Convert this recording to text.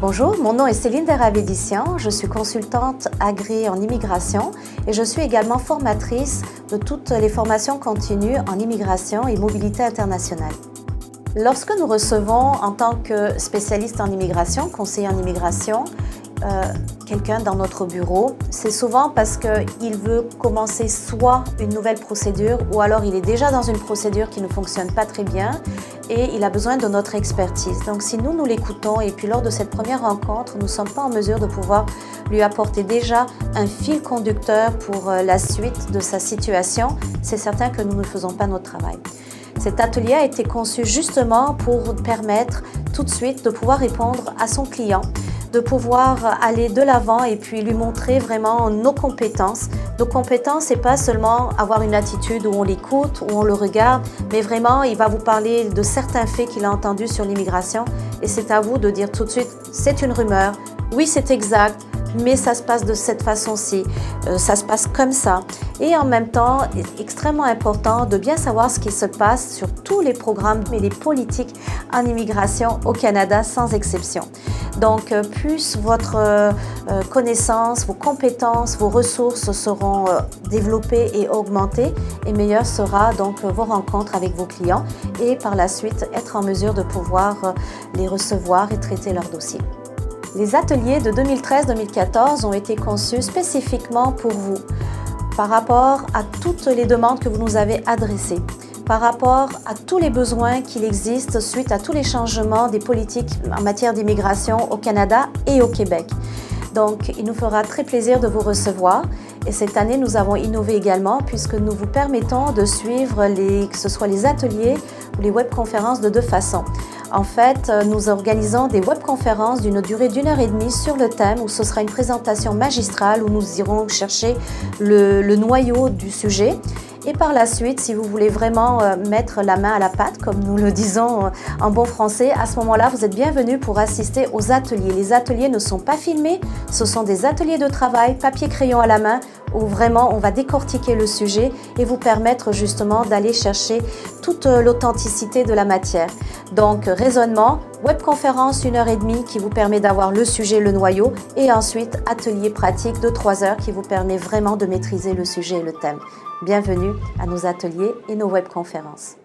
Bonjour, mon nom est Céline Deravédician, je suis consultante agréée en immigration et je suis également formatrice de toutes les formations continues en immigration et mobilité internationale. Lorsque nous recevons en tant que spécialiste en immigration, conseiller en immigration, quelqu'un dans notre bureau, c'est souvent parce qu'il veut commencer soit une nouvelle procédure ou alors il est déjà dans une procédure qui ne fonctionne pas très bien et il a besoin de notre expertise. Donc si nous l'écoutons et puis lors de cette première rencontre, nous ne sommes pas en mesure de pouvoir lui apporter déjà un fil conducteur pour la suite de sa situation, c'est certain que nous ne faisons pas notre travail. Cet atelier a été conçu justement pour permettre tout de suite de pouvoir répondre à son client, de pouvoir aller de l'avant et puis lui montrer vraiment nos compétences. Nos compétences, c'est pas seulement avoir une attitude où on l'écoute, où on le regarde, mais vraiment, il va vous parler de certains faits qu'il a entendus sur l'immigration et c'est à vous de dire tout de suite, c'est une rumeur, oui c'est exact, mais ça se passe de cette façon-ci, ça se passe comme ça. Et en même temps, il est extrêmement important de bien savoir ce qui se passe sur tous les programmes et les politiques en immigration au Canada, sans exception. Donc, plus votre connaissance, vos compétences, vos ressources seront développées et augmentées, et meilleure sera donc vos rencontres avec vos clients et par la suite être en mesure de pouvoir les recevoir et traiter leurs dossiers. Les ateliers de 2013-2014 ont été conçus spécifiquement pour vous, par rapport à toutes les demandes que vous nous avez adressées, par rapport à tous les besoins qu'il existe suite à tous les changements des politiques en matière d'immigration au Canada et au Québec. Donc, il nous fera très plaisir de vous recevoir. Et cette année, nous avons innové également puisque nous vous permettons de suivre que ce soit les ateliers ou les webconférences de deux façons. En fait, nous organisons des webconférences d'une durée d'1h30 sur le thème où ce sera une présentation magistrale où nous irons chercher le noyau du sujet. Et par la suite, si vous voulez vraiment mettre la main à la pâte, comme nous le disons en bon français, à ce moment-là, vous êtes bienvenus pour assister aux ateliers. Les ateliers ne sont pas filmés, ce sont des ateliers de travail, papier-crayon à la main, où vraiment on va décortiquer le sujet et vous permettre justement d'aller chercher toute l'authenticité de la matière. Donc raisonnement, webconférence 1h30 qui vous permet d'avoir le sujet, le noyau, et ensuite atelier pratique de 3 heures qui vous permet vraiment de maîtriser le sujet et le thème. Bienvenue à nos ateliers et nos webconférences.